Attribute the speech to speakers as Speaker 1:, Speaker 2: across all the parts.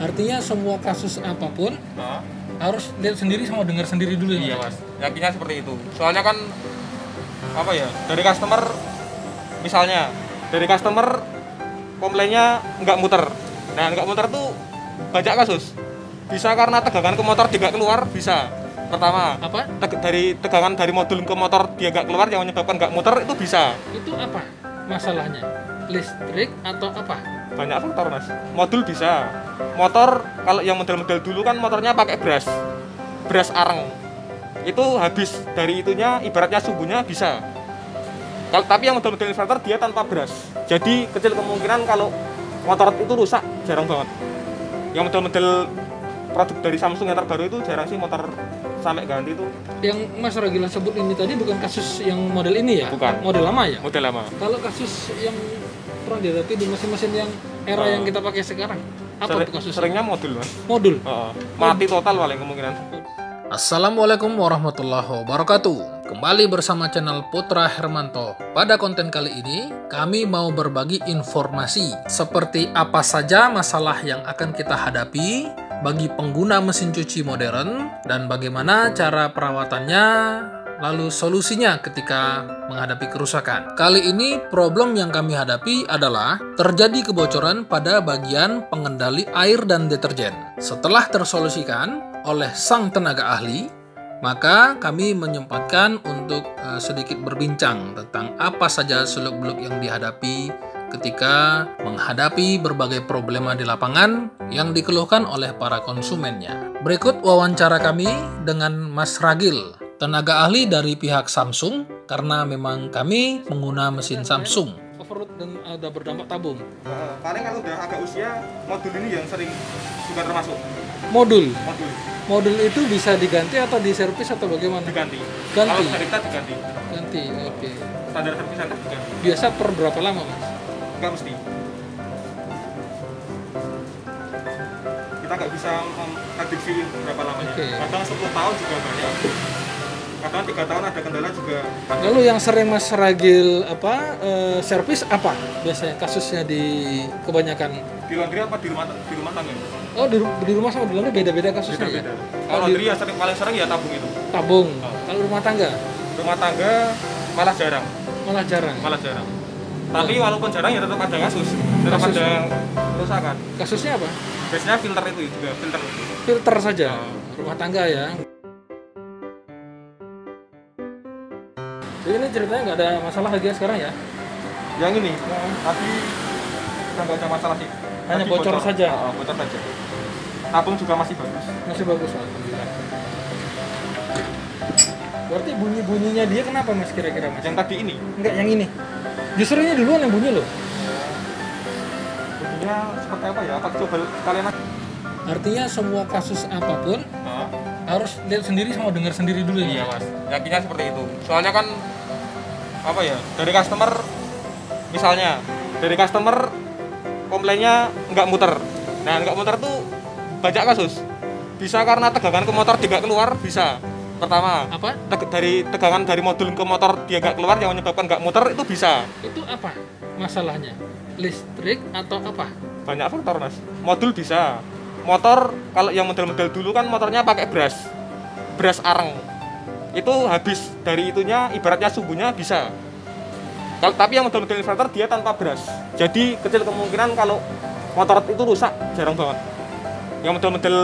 Speaker 1: Artinya semua kasus apapun harus lihat sendiri sama dengar sendiri dulu ya?
Speaker 2: Iya mas, yakinnya seperti itu. Soalnya kan apa ya, dari customer misalnya, dari customer komplainnya nggak muter. Nah nggak muter tuh banyak kasus. Bisa karena tegangan ke motor dia nggak keluar, bisa. Pertama,
Speaker 1: Apa?
Speaker 2: dari tegangan dari modul ke motor dia nggak keluar yang menyebabkan nggak muter itu bisa.
Speaker 1: Itu apa masalahnya? Listrik atau apa?
Speaker 2: Banyak faktor mas. Modul bisa. Motor kalau yang model-model dulu kan motornya pakai beras areng. Itu habis dari itunya ibaratnya subuhnya bisa. Kalau tapi yang model-model inverter dia tanpa beras. Jadi kecil kemungkinan kalau motor itu rusak jarang banget. Yang model-model produk dari Samsung yang terbaru itu jarang sih motor sampai ganti itu.
Speaker 1: Yang Mas Ragila sebut ini tadi bukan kasus yang model ini ya?
Speaker 2: Bukan.
Speaker 1: Model lama ya?
Speaker 2: Model lama.
Speaker 1: Kalau kasus yang pernah dihadapi di mesin-mesin yang era yang kita pakai sekarang, apa tuh kasusnya?
Speaker 2: Seringnya modul mas.
Speaker 1: Modul?
Speaker 2: Mati total paling kemungkinan.
Speaker 1: Assalamualaikum warahmatullahi wabarakatuh. Kembali bersama channel Putra Hermanto. Pada konten kali ini, kami mau berbagi informasi seperti apa saja masalah yang akan kita hadapi bagi pengguna mesin cuci modern dan bagaimana cara perawatannya, lalu solusinya ketika menghadapi kerusakan. Kali ini problem yang kami hadapi adalah terjadi kebocoran pada bagian pengendali air dan deterjen. Setelah tersolusikan oleh sang tenaga ahli, maka kami menyempatkan untuk sedikit berbincang tentang apa saja seluk-beluk yang dihadapi ketika menghadapi berbagai problema di lapangan yang dikeluhkan oleh para konsumennya. Berikut wawancara kami dengan Mas Ragil, tenaga ahli dari pihak Samsung, karena memang kami mengguna mesin Samsung. Overload dan ada berdampak tabung.
Speaker 2: Paling kalau udah agak usia, modul ini yang sering juga termasuk.
Speaker 1: Modul
Speaker 2: Modul
Speaker 1: itu bisa diganti atau diservis atau bagaimana?
Speaker 2: diganti.
Speaker 1: Ganti.
Speaker 2: Kalau cerita diganti.
Speaker 1: Ganti, oke.
Speaker 2: Standar servis center diganti.
Speaker 1: Biasa per berapa lama, Mas?
Speaker 2: Enggak mesti. Kita nggak bisa memprediksi berapa lamanya.
Speaker 1: Oke.
Speaker 2: Kadang 10 tahun juga banyak. Kadang 3 tahun ada kendala juga.
Speaker 1: Lalu yang sering Mas Ragil servis apa biasanya kasusnya di kebanyakan?
Speaker 2: Di laundry apa di rumah tangga?
Speaker 1: Oh, di rumah sama di laundry beda-beda kasusnya ya?
Speaker 2: Beda-beda. Kalau laundry ya paling sering ya tabung itu.
Speaker 1: Tabung. Kalau rumah tangga?
Speaker 2: Rumah tangga malah jarang.
Speaker 1: Malah jarang.
Speaker 2: Tapi walaupun jarang ya tetap ada kasus. Tetap
Speaker 1: Kasus.
Speaker 2: ada kerusakan.
Speaker 1: Kasusnya apa?
Speaker 2: Biasanya filter itu juga
Speaker 1: Filter saja. Rumah tangga ya. Jadi ini ceritanya nggak ada masalah lagi ya sekarang ya?
Speaker 2: Yang ini tapi nggak ada masalah sih.
Speaker 1: Hanya
Speaker 2: Tadi
Speaker 1: bocor saja?
Speaker 2: Bocor saja. Tabung juga masih bagus.
Speaker 1: Masih bagus, alhamdulillah. Berarti bunyi-bunyinya dia kenapa Mas kira-kira Mas?
Speaker 2: Yang tadi ini
Speaker 1: Enggak, yang ini. Justru ini duluan yang bunyi loh.
Speaker 2: bunyinya seperti apa ya? Apa coba kalian?
Speaker 1: Artinya semua kasus apapun harus lihat sendiri sama dengar sendiri dulu ya?
Speaker 2: Iya mas, yakinnya seperti itu. Soalnya kan apa ya, dari customer misalnya, dari customer komplainnya nggak muter. Nah nggak muter tuh banyak kasus. Bisa karena tegangan ke motor dia nggak keluar, bisa. Pertama,
Speaker 1: Apa?
Speaker 2: dari tegangan dari modul ke motor dia nggak keluar yang menyebabkan nggak muter itu bisa.
Speaker 1: Itu apa masalahnya? Listrik atau apa?
Speaker 2: Banyak faktor mas. Modul bisa. Motor kalau yang model-model dulu kan motornya pakai beras areng. Itu habis dari itunya ibaratnya subuhnya bisa. Tapi yang model-model inverter dia tanpa beras. Jadi kecil kemungkinan kalau motor itu rusak jarang banget. Yang model-model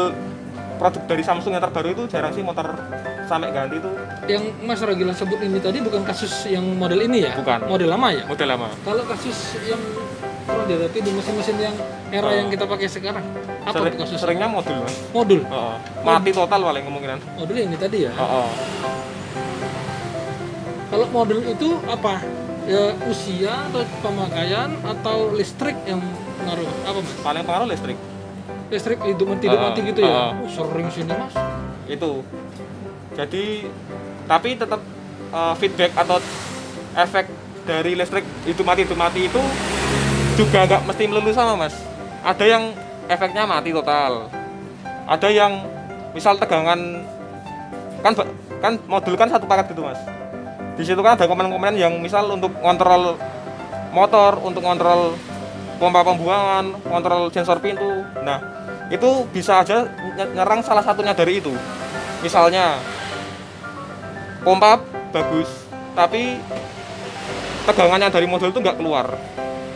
Speaker 2: produk dari Samsung yang terbaru itu jarang sih motor sampai ganti itu.
Speaker 1: Yang Mas Ragila sebut ini tadi bukan kasus yang model ini ya?
Speaker 2: Bukan.
Speaker 1: Model lama ya?
Speaker 2: Model lama.
Speaker 1: Kalau kasus yang pernah dihadapi di mesin-mesin yang era yang kita pakai sekarang, apa tuh kasusnya?
Speaker 2: Seringnya modul mas.
Speaker 1: Modul?
Speaker 2: Mati total paling kemungkinan.
Speaker 1: Modul ini tadi ya? Kalau modul itu apa? Ya usia atau pemakaian atau listrik yang ngaruh? Apa Mas?
Speaker 2: Paling pengaruh listrik.
Speaker 1: Listrik hidup mati gitu ya? Sering sini Mas.
Speaker 2: Itu. Jadi tapi tetap feedback atau efek dari listrik hidup mati itu juga nggak mesti melulu sama mas. Ada yang efeknya mati total. Ada yang misal tegangan kan modul kan satu paket gitu mas. Di situ kan ada komponen-komponen yang misal untuk kontrol motor, untuk kontrol pompa pembuangan, kontrol sensor pintu. Nah itu bisa aja nyerang salah satunya dari itu. Misalnya pompa bagus tapi tegangannya dari modul itu nggak keluar.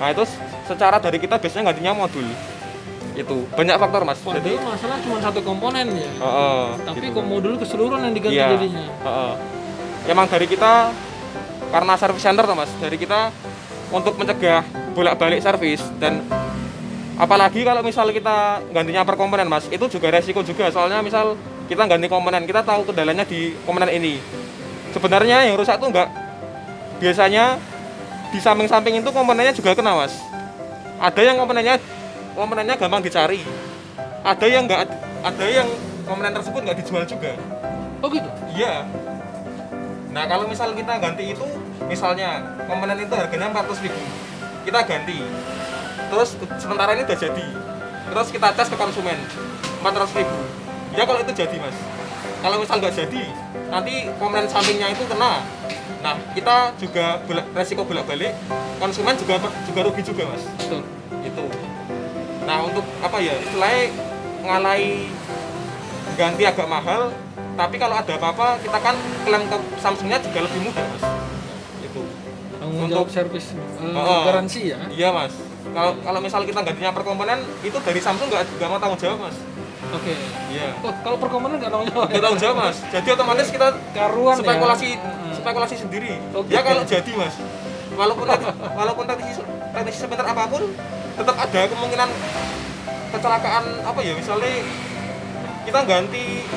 Speaker 2: Nah itu secara dari kita biasanya gantinya modul. Itu banyak faktor mas.
Speaker 1: Jadi masalah cuma satu komponen ya. Tapi
Speaker 2: gitu.
Speaker 1: modul keseluruhan yang diganti
Speaker 2: Iya,
Speaker 1: jadinya.
Speaker 2: Emang dari kita karena service center mas, dari kita untuk mencegah bolak-balik servis. Dan apalagi kalau misal kita gantinya per komponen mas, itu juga resiko juga. Soalnya misal kita ganti komponen, kita tahu kendalanya di komponen ini. Sebenarnya yang rusak tuh enggak, biasanya di samping-samping itu komponennya juga kena mas. Ada yang komponennya gampang dicari, ada yang enggak, ada yang komponen tersebut nggak dijual juga.
Speaker 1: Oh gitu?
Speaker 2: Iya. Nah kalau misal kita ganti itu, misalnya komponen itu harganya 400.000, kita ganti, terus sementara ini udah jadi, terus kita tes ke konsumen 400.000. Ya kalau itu jadi mas. Kalau misal nggak jadi, nanti komponen sampingnya itu kena. Nah kita juga resiko bolak-balik, konsumen juga rugi juga mas.
Speaker 1: Betul.
Speaker 2: Itu. Nah untuk apa ya, istilahnya ngalai ganti agak mahal, tapi kalau ada apa-apa kita kan klaim ke Samsungnya juga lebih mudah mas. Itu
Speaker 1: Tanggung jawab servis garansi ya.
Speaker 2: Iya mas. Kalau misal kita gantinya per komponen, itu dari Samsung nggak mau tanggung jawab mas.
Speaker 1: Oke.
Speaker 2: Iya.
Speaker 1: Oh, kalau per komponen nggak tanggung jawab.
Speaker 2: Nggak tanggung jawab mas. Jadi otomatis kita
Speaker 1: Karuan
Speaker 2: spekulasi sendiri.
Speaker 1: Oke.
Speaker 2: Ya kalau jadi mas, walaupun teknisi sebentar apapun, tetap ada kemungkinan kecelakaan apa ya, misalnya kita ganti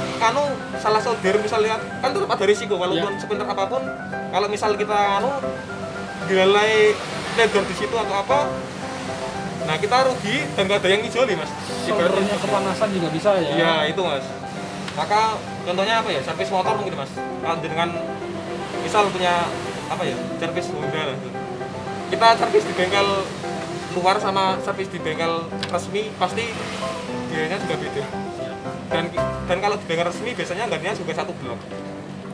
Speaker 2: salah solder misalnya, kan tetap ada risiko walaupun sebentar apapun. Kalau misal kita dilalai ledor di situ atau apa, nah kita rugi dan gak ada yang ngijoli mas.
Speaker 1: Soldernya kepanasan juga bisa ya.
Speaker 2: Iya itu mas. Maka contohnya apa ya, servis motor mungkin mas. Kalau dengan misal punya apa ya, servis Honda lah. Kita servis di bengkel luar sama servis di bengkel resmi pasti biayanya juga beda. Dan kalau di bengkel resmi biasanya gantinya juga satu blok.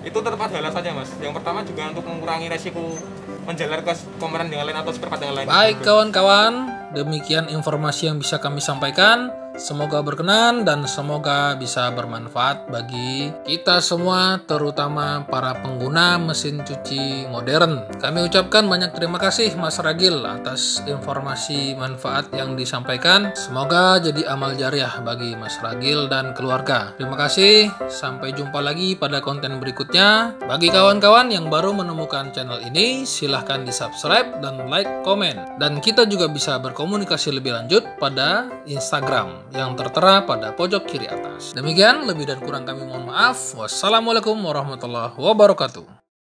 Speaker 2: Itu tetap ada alasannya mas. Yang pertama juga untuk mengurangi resiko menjalar ke komponen yang lain atau spare part yang lain.
Speaker 1: Baik kawan-kawan, demikian informasi yang bisa kami sampaikan. Semoga berkenan dan semoga bisa bermanfaat bagi kita semua, terutama para pengguna mesin cuci modern. Kami ucapkan banyak terima kasih Mas Ragil atas informasi manfaat yang disampaikan. Semoga jadi amal jariah bagi Mas Ragil dan keluarga. Terima kasih, sampai jumpa lagi pada konten berikutnya. Bagi kawan-kawan yang baru menemukan channel ini, silahkan di-subscribe dan like, komen. Dan kita juga bisa berkomunikasi lebih lanjut pada Instagram yang tertera pada pojok kiri atas. Demikian, lebih dan kurang kami mohon maaf. Wassalamualaikum warahmatullahi wabarakatuh.